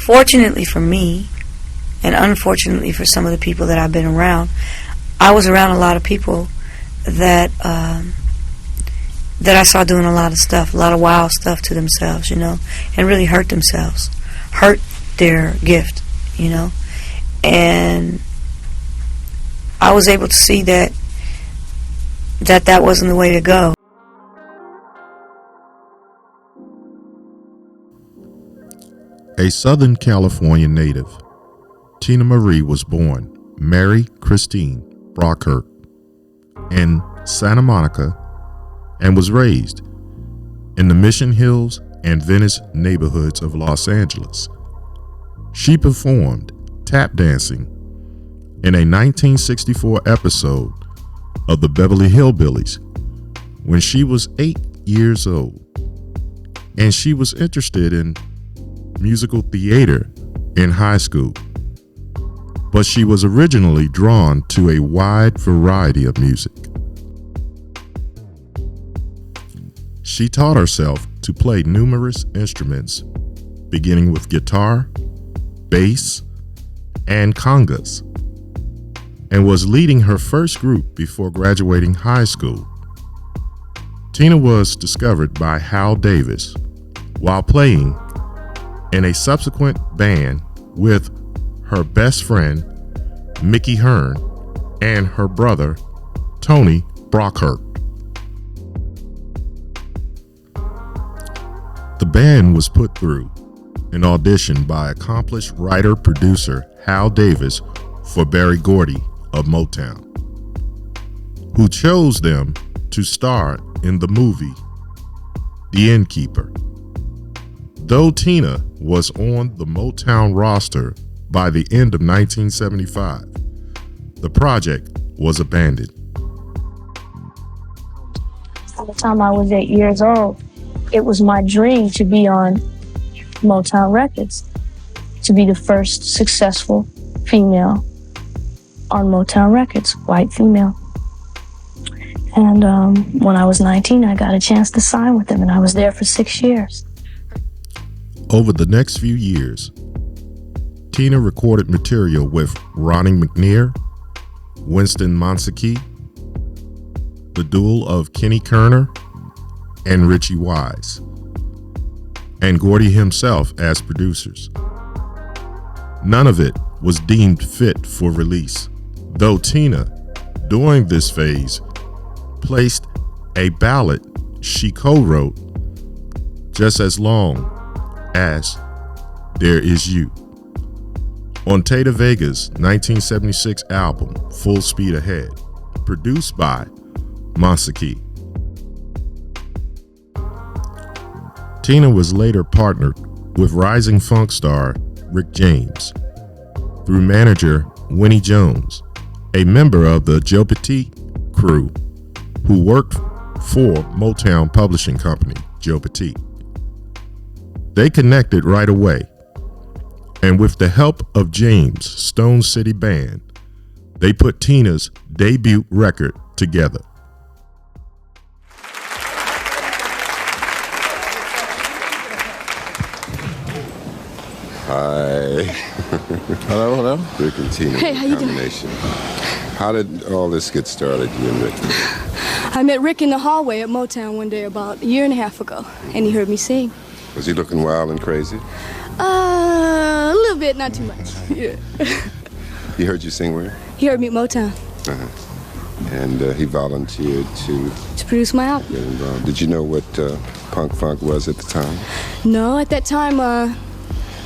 fortunately for me, and unfortunately for some of the people that I've been around, I was around a lot of people that I saw doing a lot of stuff, a lot of wild stuff to themselves, and really hurt themselves, hurt their gift, and I was able to see that wasn't the way to go. A Southern California native, Teena Marie was born Mary Christine Brockhart in Santa Monica and was raised in the Mission Hills and Venice neighborhoods of Los Angeles. She performed tap dancing in a 1964 episode of the Beverly Hillbillies when she was 8 years old, and she was interested in musical theater in high school, but she was originally drawn to a wide variety of music. She taught herself to play numerous instruments, beginning with guitar, bass, and congas, and was leading her first group before graduating high school. Teena was discovered by Hal Davis while playing in a subsequent band with her best friend Mickey Hearn and her brother Tony Brockhart. The band was put through an audition by accomplished writer-producer Hal Davis for Berry Gordy of Motown, who chose them to star in the movie The Innkeeper. Though Teena was on the Motown roster by the end of 1975, the project was abandoned. By the time I was 8 years old, it was my dream to be on Motown Records, to be the first successful female on Motown Records, white female. And when I was 19, I got a chance to sign with them, and I was there for 6 years. Over the next few years, Teena recorded material with Ronnie McNair, Winston Montague, the duo of Kenny Kerner and Richie Wise, and Gordy himself as producers. None of it was deemed fit for release, though Teena, during this phase, placed a ballad she co-wrote, Just As Long As There Is You, on Tata Vega's 1976 album, Full Speed Ahead, produced by Montague. Teena was later partnered with rising funk star Rick James through manager Winnie Jones, a member of the Joe Petit crew who worked for Motown publishing company Joe Petit. They connected right away, and with the help of James' Stone City Band, they put Teena's debut record together. Hi. Hello. Rick and Teena. Hey, how you combination. How did all this get started, you and Rick? I met Rick in the hallway at Motown one day about a year and a half ago, and he heard me sing. Was he looking wild and crazy? A little bit, not too much. Yeah. He heard you sing where? He heard me at Motown. And he volunteered to produce my album. Get involved. Did you know what punk funk was at the time? No, at that time,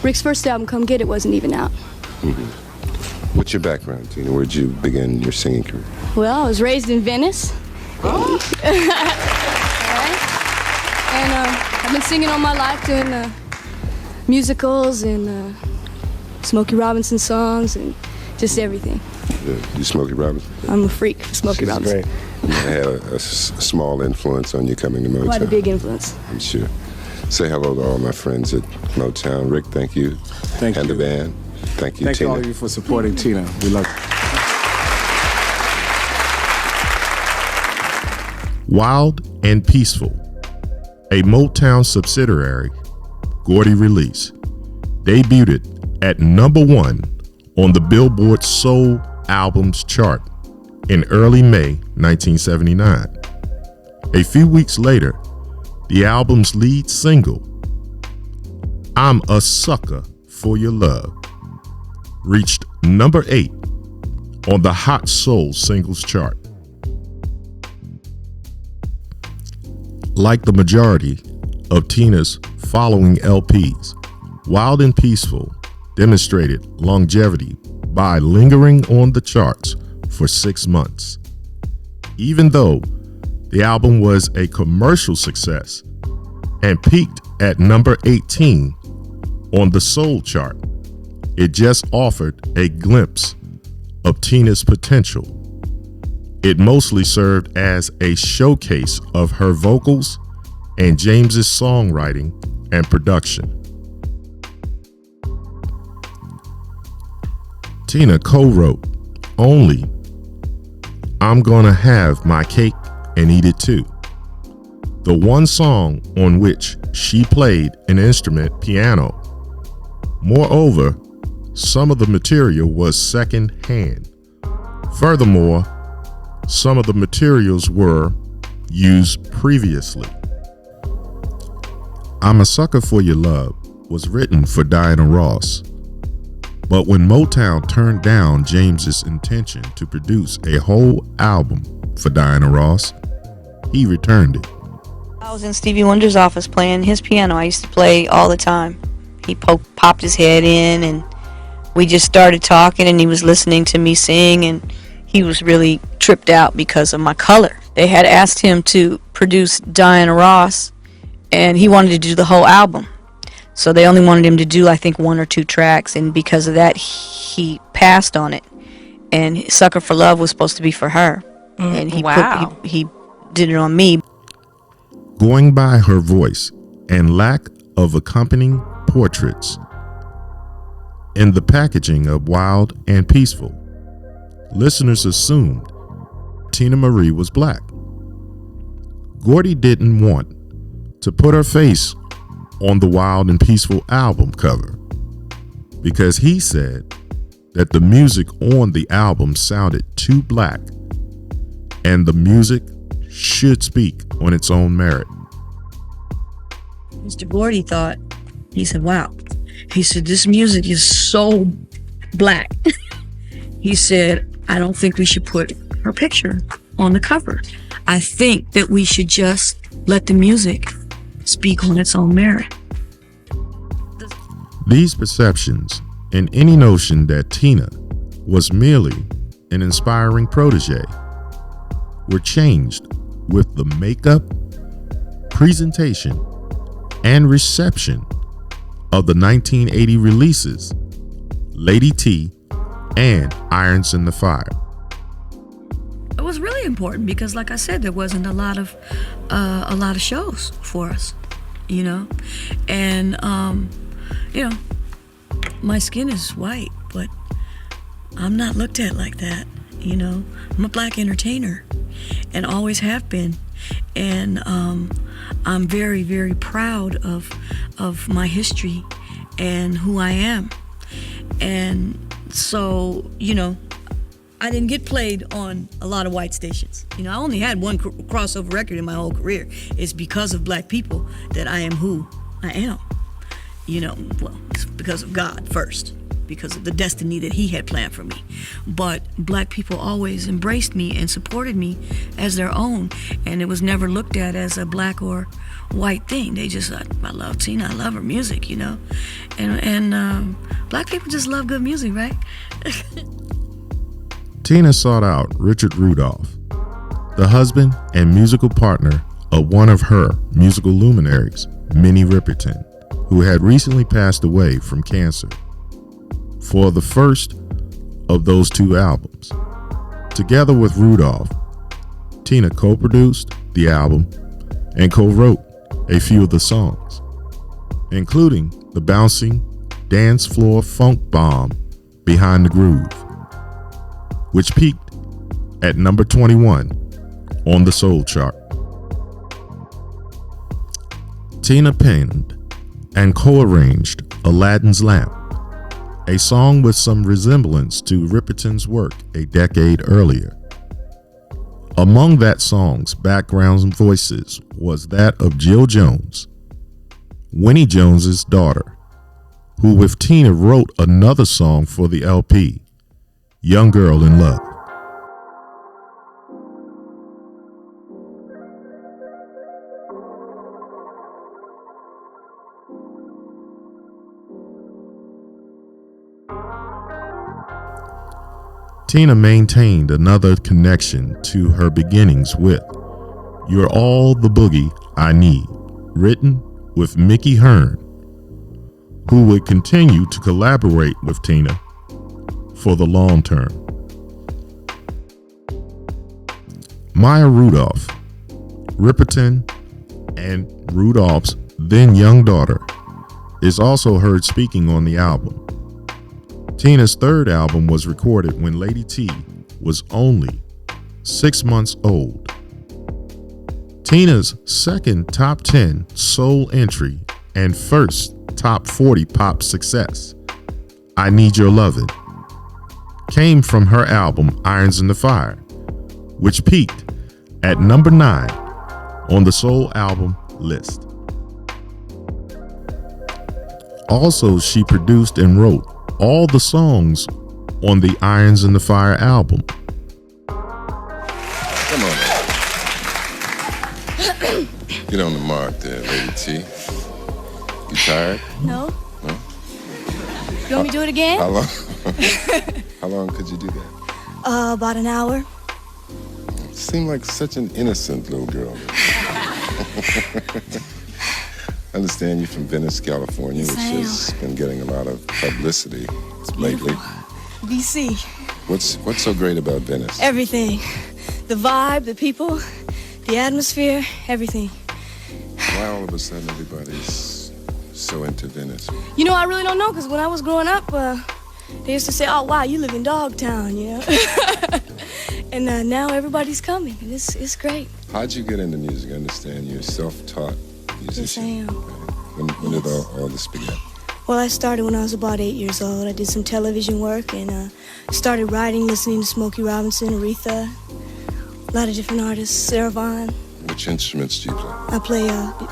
Rick's first album, Come Get It, wasn't even out. Mm-hmm. What's your background, Teena? Where'd you begin your singing career? Well, I was raised in Venice. Oh. And I've been singing all my life, doing musicals and Smokey Robinson songs and just everything. You Smokey Robinson? I'm a freak, Smokey Robinson. Great. I had a small influence on you coming to Motown. Quite a big influence. I'm sure. Say hello to all my friends at Motown. Rick, thank you. Thank you. And the band. Thank you, Thank Teena. all of you for supporting Teena. We love you. Wild and Peaceful, a Motown subsidiary, Gordy release, debuted at number 1 on the Billboard Soul Albums chart in early May 1979. A few weeks later, the album's lead single, I'm a Sucker for Your Love, reached number 8 on the Hot Soul Singles chart. Like the majority of Teena's following LPs, Wild and Peaceful demonstrated longevity by lingering on the charts for 6 months. Even though the album was a commercial success and peaked at number 18 on the Soul chart, it just offered a glimpse of Teena's potential. It mostly served as a showcase of her vocals and James's songwriting and production. Teena co-wrote only I'm Gonna Have My Cake and Eat It Too, the one song on which she played an instrument piano. Moreover, some of the material was second-hand. Furthermore, some of the materials were used previously. I'm a Sucker for Your Love was written for Diana Ross, but when Motown turned down James's intention to produce a whole album for Diana Ross, he returned it. I was in Stevie Wonder's office playing his piano. I used to play all the time. He popped his head in, and we just started talking, and he was listening to me sing, and he was really tripped out because of my color. They had asked him to produce Diana Ross, and he wanted to do the whole album. So they only wanted him to do, I think, 1 or 2 tracks, and because of that, he passed on it. And Sucker for Love was supposed to be for her, and he did it on me. Going by her voice and lack of accompanying portraits in the packaging of Wild and Peaceful, listeners assumed Teena Marie was black. Gordy didn't want to put her face on the Wild and Peaceful album cover because he said that the music on the album sounded too black and the music should speak on its own merit. Mr. Gordy thought, he said, wow. He said, this music is so black. He said, I don't think we should put her picture on the cover. I think that we should just let the music speak on its own merit. These perceptions and any notion that Teena was merely an inspiring protege were changed with the makeup, presentation, and reception of the 1980 releases Lady T and Irons in the Fire. It was really important because, like I said, there wasn't a lot of shows for us, you know, and you know, my skin is white, but I'm not looked at like that, you know. I'm a black entertainer, and always have been, and I'm very, very proud of my history and who I am, and so, you know, I didn't get played on a lot of white stations. You know, I only had one crossover record in my whole career. It's because of black people that I am who I am. You know, well, it's because of God first, because of the destiny that He had planned for me. But black people always embraced me and supported me as their own, and it was never looked at as a black or white thing. They just thought, I love Teena, I love her music, you know. And black people just love good music, right? Teena sought out Richard Rudolph, the husband and musical partner of one of her musical luminaries, Minnie Riperton, who had recently passed away from cancer, for the first of those 2 albums. Together with Rudolph, Teena co-produced the album and co-wrote a few of the songs, including the bouncing dance floor funk bomb Behind the Groove, which peaked at number 21 on the Soul chart. Teena penned and co-arranged Aladdin's Lamp, a song with some resemblance to Ripperton's work a decade earlier. Among that song's background voices was that of Jill Jones, Winnie Jones's daughter, who with Teena wrote another song for the LP, Young Girl in Love. Teena maintained another connection to her beginnings with You're All the Boogie I Need, written with Mickey Hearn, who would continue to collaborate with Teena for the long term. Maya Rudolph, Ripperton and Rudolph's then young daughter, is also heard speaking on the album. Teena's third album was recorded when Lady T was only 6 months old. Teena's second top 10 soul entry and first top 40 pop success, I Need Your Lovin', came from her album Irons in the Fire, which peaked at number 9 on the soul album list. Also, she produced and wrote all the songs on the Irons in the Fire album. Come on. Get on the mark there, Lady T. You tired? No. No? You want me to do it again? How long? How long could you do that? About an hour. You seem like such an innocent little girl. I understand you're from Venice, California, Yes, which I am. has been getting a lot of publicity lately. BC. What's so great about Venice? Everything. The vibe, the people, the atmosphere, everything. Why all of a sudden everybody's so into Venice? You know, I really don't know, because when I was growing up, they used to say, oh, wow, you live in Dogtown, you know? And now everybody's coming, and it's great. How'd you get into music? I understand you're a self-taught musician. Yes, I am. When did all this begin? Well, I started when I was about 8 years old. I did some television work and started writing, listening to Smokey Robinson, Aretha, a lot of different artists, Sarah Vaughan. Which instruments do you play? I play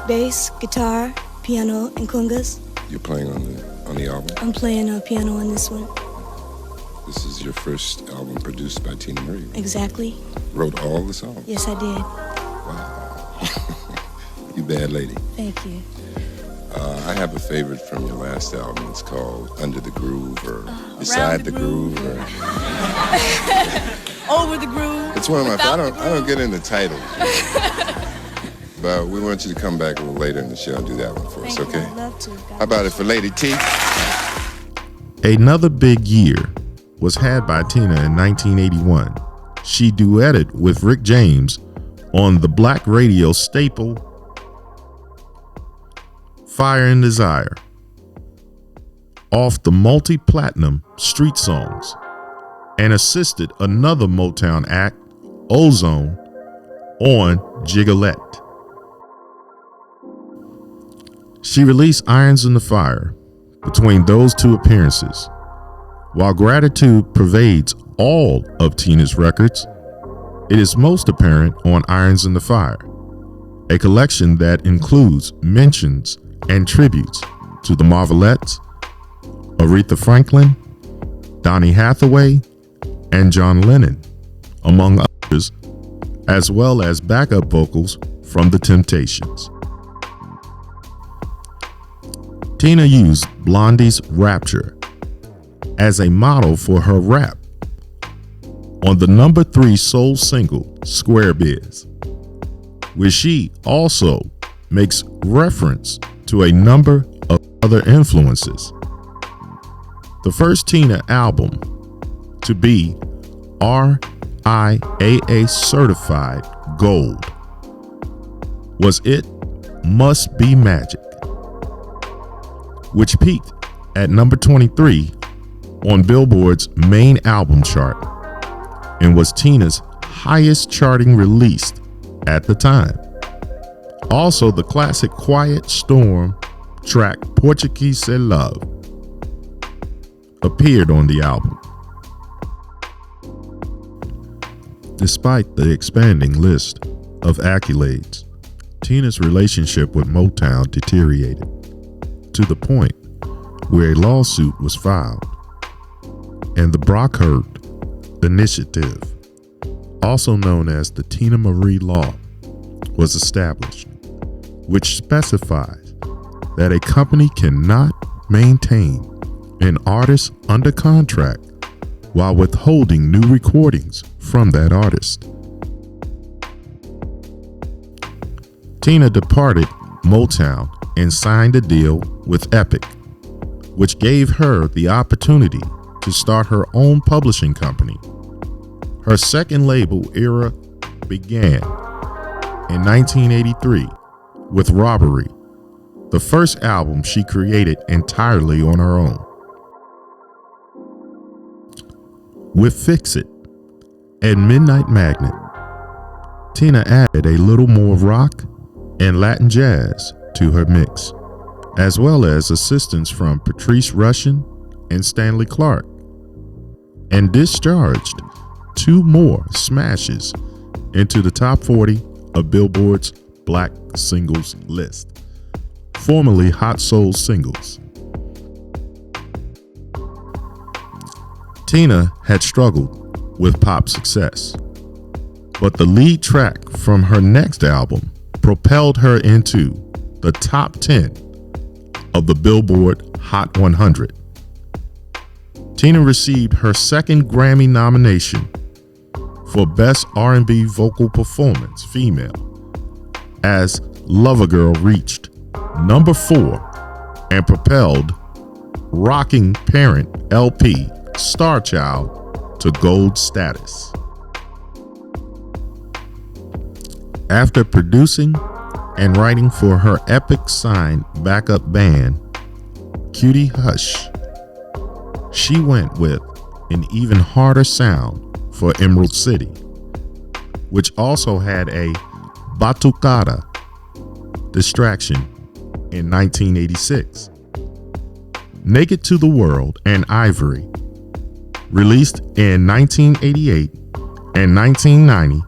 bass, guitar, piano, and congas. You're playing on the album? I'm playing piano on this one. This is your first album produced by Teena Marie. Right? Exactly. Wrote all the songs? Yes, I did. Wow. You bad lady. Thank you. I have a favorite from your last album. It's called Under the Groove or Beside the Groove. Or... Over the groove. It's one of my favorites. I don't get into titles. But we want you to come back a little later in the show and do that one for us, okay? I'd love to. How about it for Lady T? Another big year was had by Teena in 1981. She duetted with Rick James on the black radio staple Fire and Desire off the multi-platinum Street Songs, and assisted another Motown act, Ozone, on Gigolette. She released Irons in the Fire between those two appearances. While gratitude pervades all of Teena's records, it is most apparent on Irons in the Fire, a collection that includes mentions and tributes to the Marvelettes, Aretha Franklin, Donny Hathaway, and John Lennon, among others, as well as backup vocals from The Temptations. Teena used Blondie's Rapture as a model for her rap on the number 3 soul single, Square Biz, where she also makes reference to a number of other influences. The first Teena album to be RIAA certified gold was It Must Be Magic, which peaked at number 23 on Billboard's main album chart and was Teena's highest charting release at the time. Also, the classic Quiet Storm track Portuguese Love appeared on the album. Despite the expanding list of accolades, Teena's relationship with Motown deteriorated to the point where a lawsuit was filed, and the Brockhart Initiative, also known as the Teena Marie Law, was established, which specifies that a company cannot maintain an artist under contract while withholding new recordings from that artist. Teena departed Motown and signed a deal with Epic, which gave her the opportunity to start her own publishing company. Her second label era began in 1983 with Robbery, the first album she created entirely on her own. With Fix It and Midnight Magnet, Teena added a little more rock and Latin jazz to her mix, as well as assistance from Patrice Rushen and Stanley Clarke, and discharged 2 more smashes into the top 40 of Billboard's Black Singles list, formerly Hot Soul Singles. Teena had struggled with pop success, but the lead track from her next album propelled her into the top 10 of the Billboard Hot 100. Teena received her second Grammy nomination for Best R&B Vocal Performance Female as Lover Girl reached number 4 and propelled Rocking Parent LP Star Child to gold status. After producing and writing for her Epic signed backup band, Cutie Hush, she went with an even harder sound for Emerald City, which also had a batucada distraction in 1986. Naked to the World and Ivory, released in 1988 and 1990,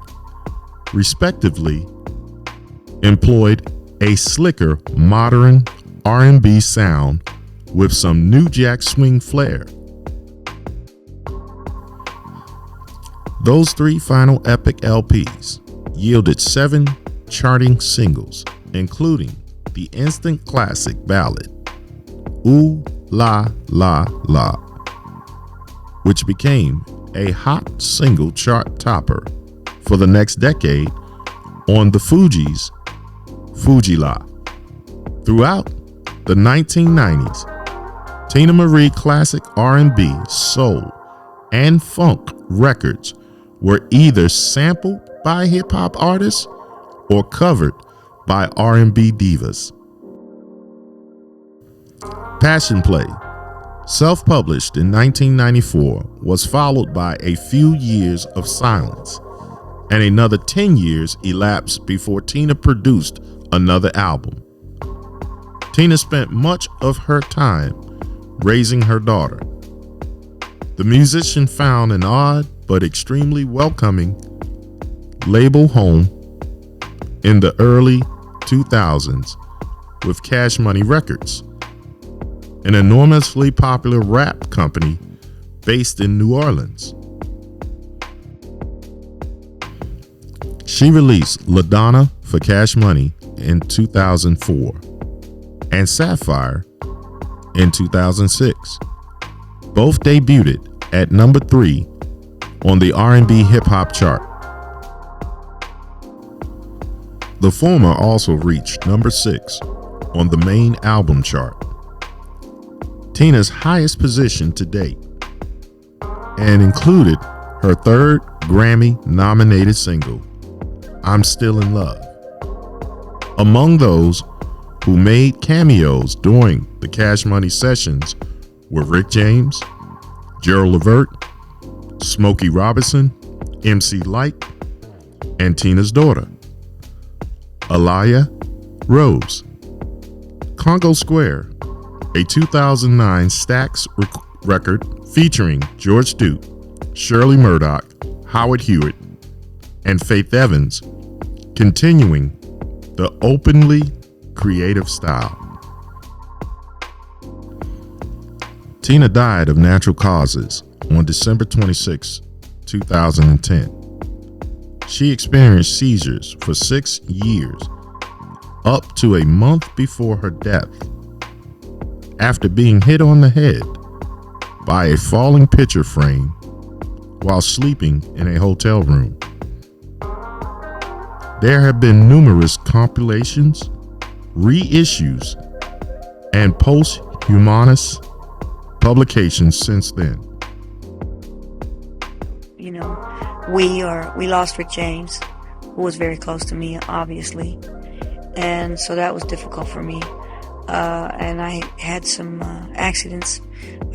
respectively, employed a slicker modern R&B sound with some New Jack Swing flair. Those 3 final Epic LPs yielded 7 charting singles, including the instant classic ballad Ooh La La La, which became a hot single chart topper for the next decade on the Fugees' Fuji-La. Throughout the 1990s, Teena Marie classic R&B, soul, and funk records were either sampled by hip-hop artists or covered by R&B divas. Passion Play, self-published in 1994, was followed by a few years of silence, and another 10 years elapsed before Teena produced another album. Teena spent much of her time raising her daughter. The musician found an odd but extremely welcoming label home in the early 2000s with Cash Money Records, an enormously popular rap company based in New Orleans. She released LaDonna for Cash Money in 2004 and Sapphire in 2006. Both debuted at number 3 on the R&B hip hop chart. The former also reached number 6 on the main album chart, Teena's highest position to date, and included her 3rd Grammy-nominated single, I'm Still in Love. Among those who made cameos during the Cash Money sessions were Rick James, Gerald Levert, Smokey Robinson, MC Lyte, and Teena's daughter, Aliyah Rose. Congo Square, a 2009 Stax record featuring George Duke, Shirley Murdoch, Howard Hewitt, and Faith Evans, continuing the openly creative style. Teena died of natural causes on December 26, 2010. She experienced seizures for 6 years, up to a month before her death, after being hit on the head by a falling picture frame while sleeping in a hotel room. There have been numerous compilations, reissues, and posthumous publications since then. You know, we lost Rick James, who was very close to me, obviously, and so that was difficult for me. And I had some accidents.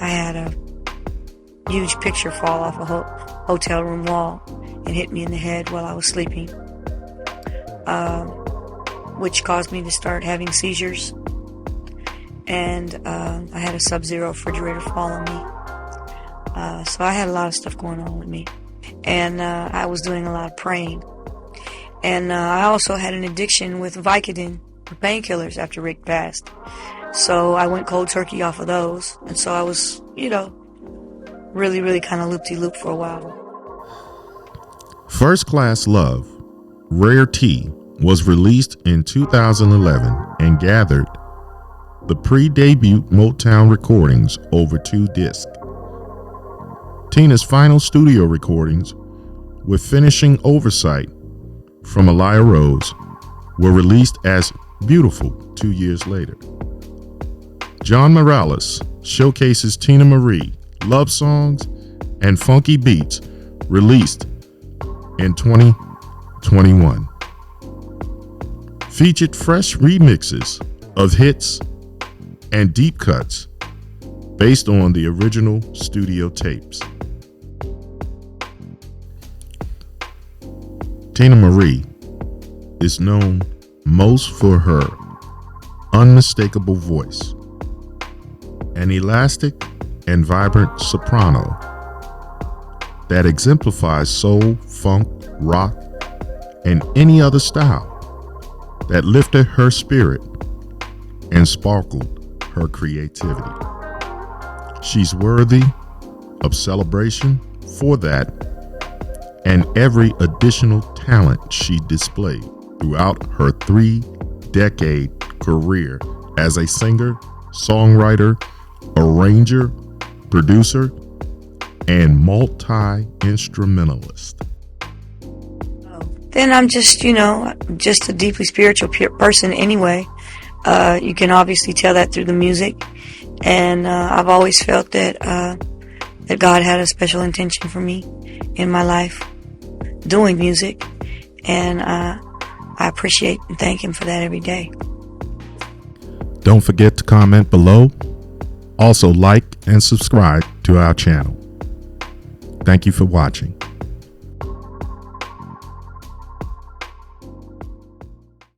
I had a huge picture fall off a hotel room wall and hit me in the head while I was sleeping, which caused me to start having seizures. And I had a sub-zero refrigerator fall on me. So I had a lot of stuff going on with me. And I was doing a lot of praying. And I also had an addiction with Vicodin, painkillers, after Rick passed. So I went cold turkey off of those. And so I was, really, really kind of loop-de-loop for a while. First Class Love, Rare T, was released in 2011 and gathered the pre-debut Motown recordings over 2 discs. Teena's final studio recordings, with finishing oversight from Elia Rose, were released as Beautiful 2 years later. John Morales showcases Teena Marie, love songs, and funky beats, released in 2021. Featured fresh remixes of hits and deep cuts based on the original studio tapes. Teena Marie is known most for her unmistakable voice, an elastic and vibrant soprano that exemplifies soul, funk, rock, and any other style that lifted her spirit and sparkled her creativity. She's worthy of celebration for that and every additional talent she displayed throughout her 3-decade career as a singer, songwriter, arranger, producer, and multi-instrumentalist. Then I'm just, just a deeply spiritual person anyway. You can obviously tell that through the music. And I've always felt that that God had a special intention for me in my life doing music. And I appreciate and thank Him for that every day. Don't forget to comment below. Also like and subscribe to our channel. Thank you for watching.